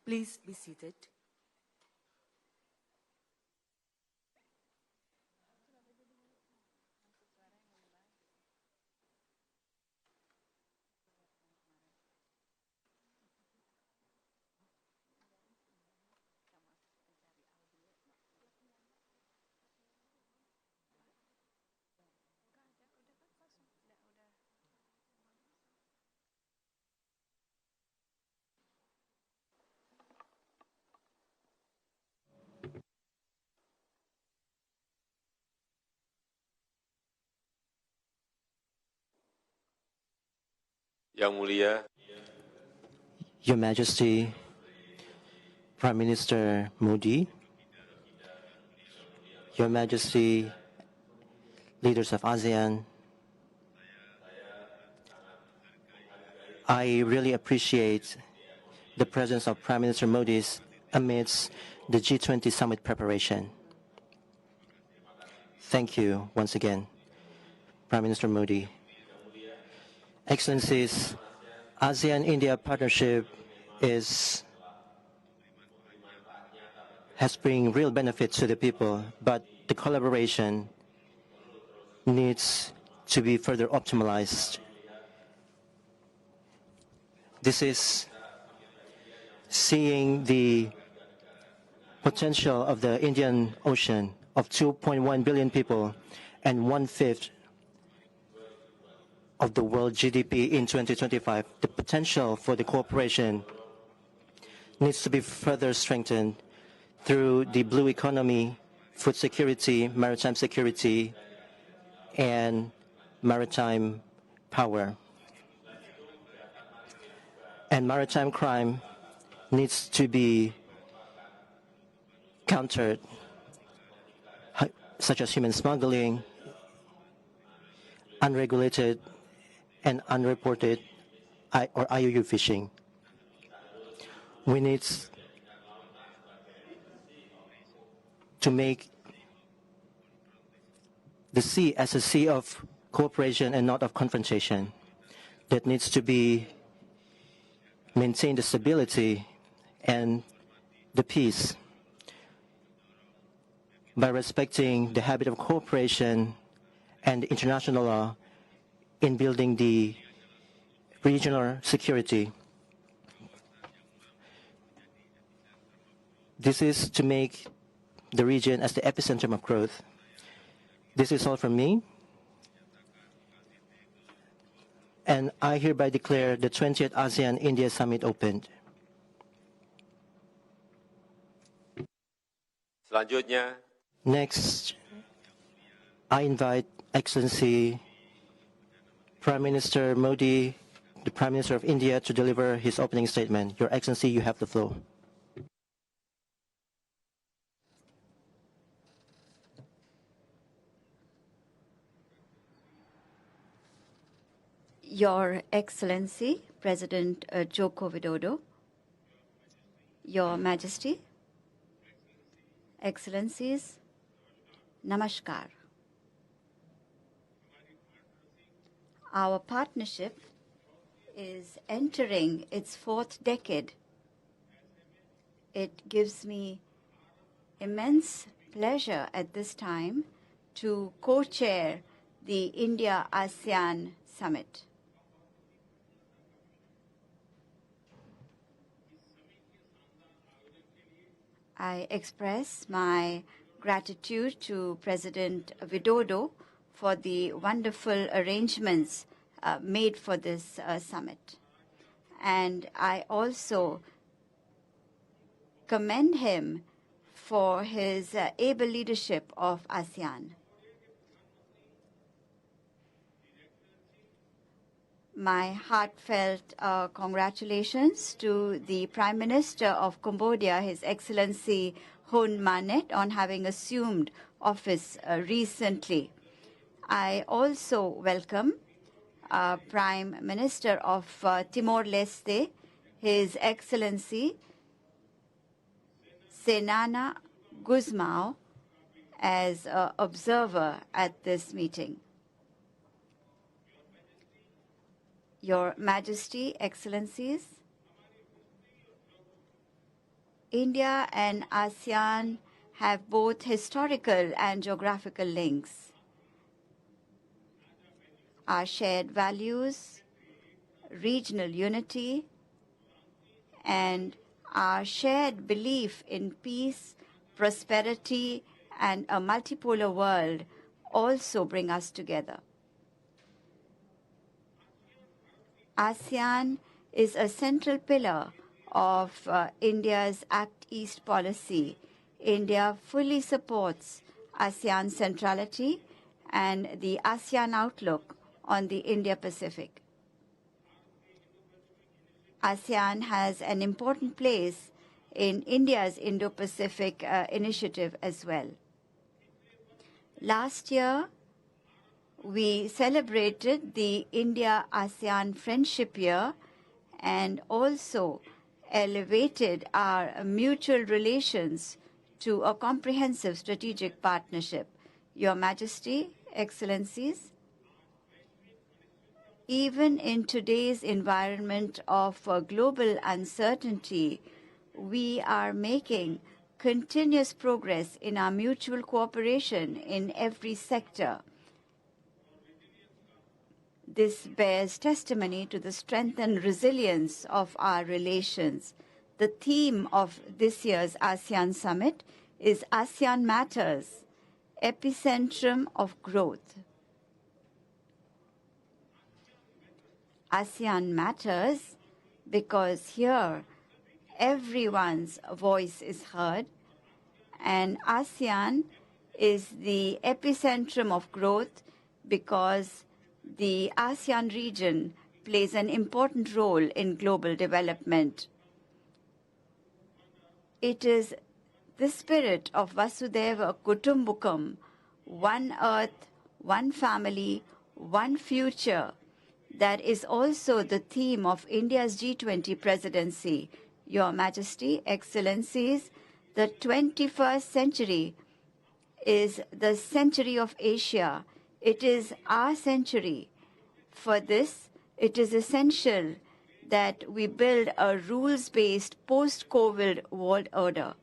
Please be seated. Yang Mulia, Your Majesty, Prime Minister Modi, Your Majesty, leaders of ASEAN, I really appreciate the presence of Prime Minister Modi amidst the G20 summit preparation. Thank you once again, Prime Minister Modi. Excellencies, ASEAN-India partnership has bring real benefit to the people, but the collaboration needs to be further optimized. This is seeing the potential of the Indian Ocean of 2.1 billion people and 1/5 of the world GDP in 2025. The potential for the cooperation needs to be further strengthened through the blue economy, food security, maritime security, and maritime power. And maritime crime needs to be countered, such as human smuggling, unregulated and unreported or IUU fishing. We need to make the sea as a sea of cooperation and not of confrontation. That needs to be maintain the stability and the peace by respecting the habit of cooperation and international law in building the regional security. This is to make the region as the epicenter of growth. This is all from me. And I hereby declare the 20th ASEAN-India Summit opened. selanjutnya, Next, I invite Excellency Prime Minister Modi, the Prime Minister of India, to deliver his opening statement. Your Excellency, you have the floor. Your Excellency, President Joko Widodo, Your Majesty, Excellencies, Namaskar. Our partnership is entering its 4th decade. It gives me immense pleasure at this time to co-chair the India-ASEAN Summit. I express my gratitude to President Widodo for the wonderful arrangements made for this summit. And I also commend him for his able leadership of ASEAN. My heartfelt congratulations to the Prime Minister of Cambodia, His Excellency Hun Manet, on having assumed office recently. I also welcome Prime Minister of Timor-Leste, His Excellency Senana Gusmao, as an observer at this meeting. Your Majesty, Excellencies, India and ASEAN have both historical and geographical links. Our shared values, regional unity, and our shared belief in peace, prosperity, and a multipolar world also bring us together. ASEAN is a central pillar of India's Act East policy. India fully supports ASEAN centrality and the ASEAN outlook on the Indo-Pacific. ASEAN has an important place in India's Indo-Pacific initiative as well. Last year, we celebrated the India-ASEAN Friendship Year and also elevated our mutual relations to a comprehensive strategic partnership. Your Majesty, Excellencies, even in today's environment of global uncertainty, we are making continuous progress in our mutual cooperation in every sector. This bears testimony to the strength and resilience of our relations. The theme of this year's ASEAN Summit is ASEAN Matters, Epicentrum of Growth. ASEAN matters because here everyone's voice is heard, and ASEAN is the epicentrum of growth because the ASEAN region plays an important role in global development. It is the spirit of Vasudhaiva Kutumbakam, one earth, one family, one future, that is also the theme of India's G20 presidency. Your Majesty, Excellencies, the 21st century is the century of Asia. It is our century. For this, it is essential that we build a rules-based post-COVID world order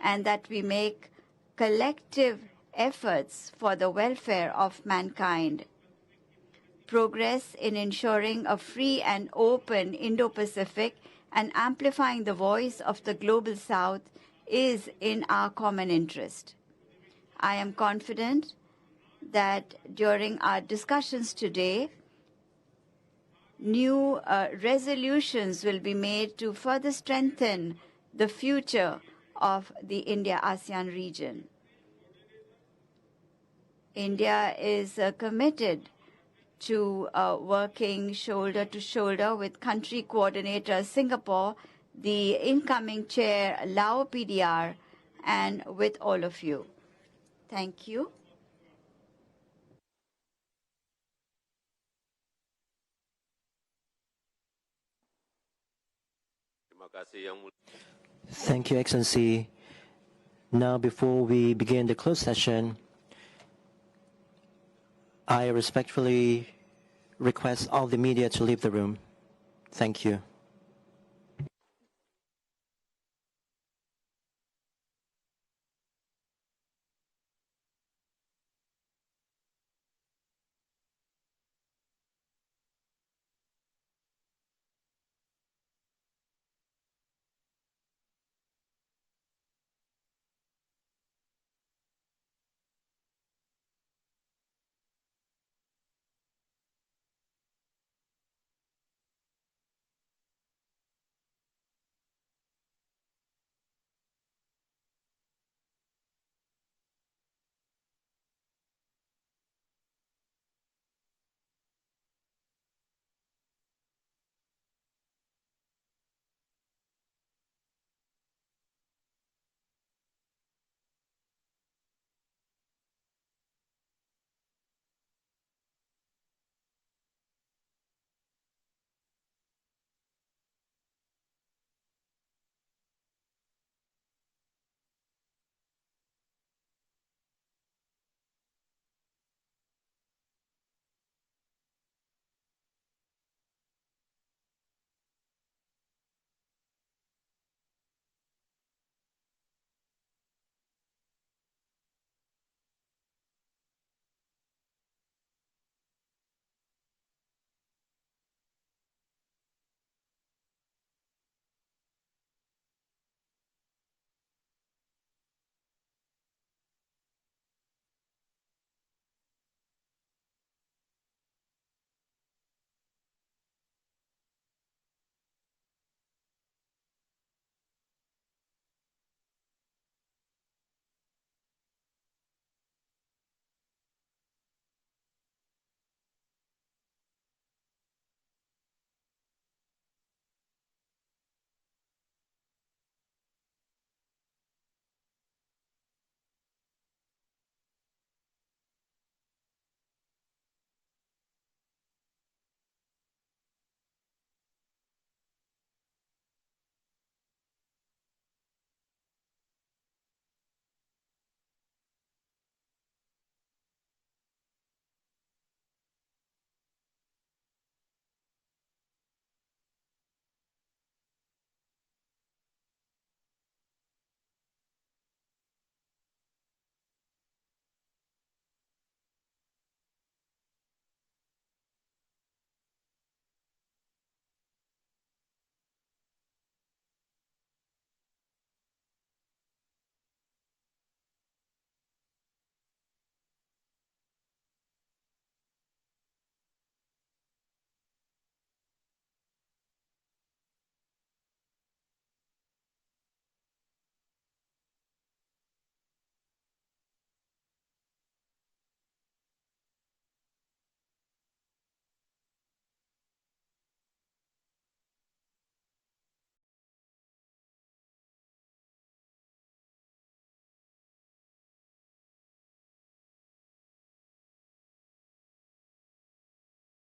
and that we make collective efforts for the welfare of mankind. Progress in ensuring a free and open Indo-Pacific and amplifying the voice of the Global South is in our common interest. I am confident that during our discussions today, new resolutions will be made to further strengthen the future of the India-ASEAN region. India is committed to working shoulder to shoulder with country coordinator Singapore, the incoming chair Lao PDR, and with all of you. Thank you. Thank you, Excellency. Now, before we begin the closed session, I respectfully request all the media to leave the room. Thank you.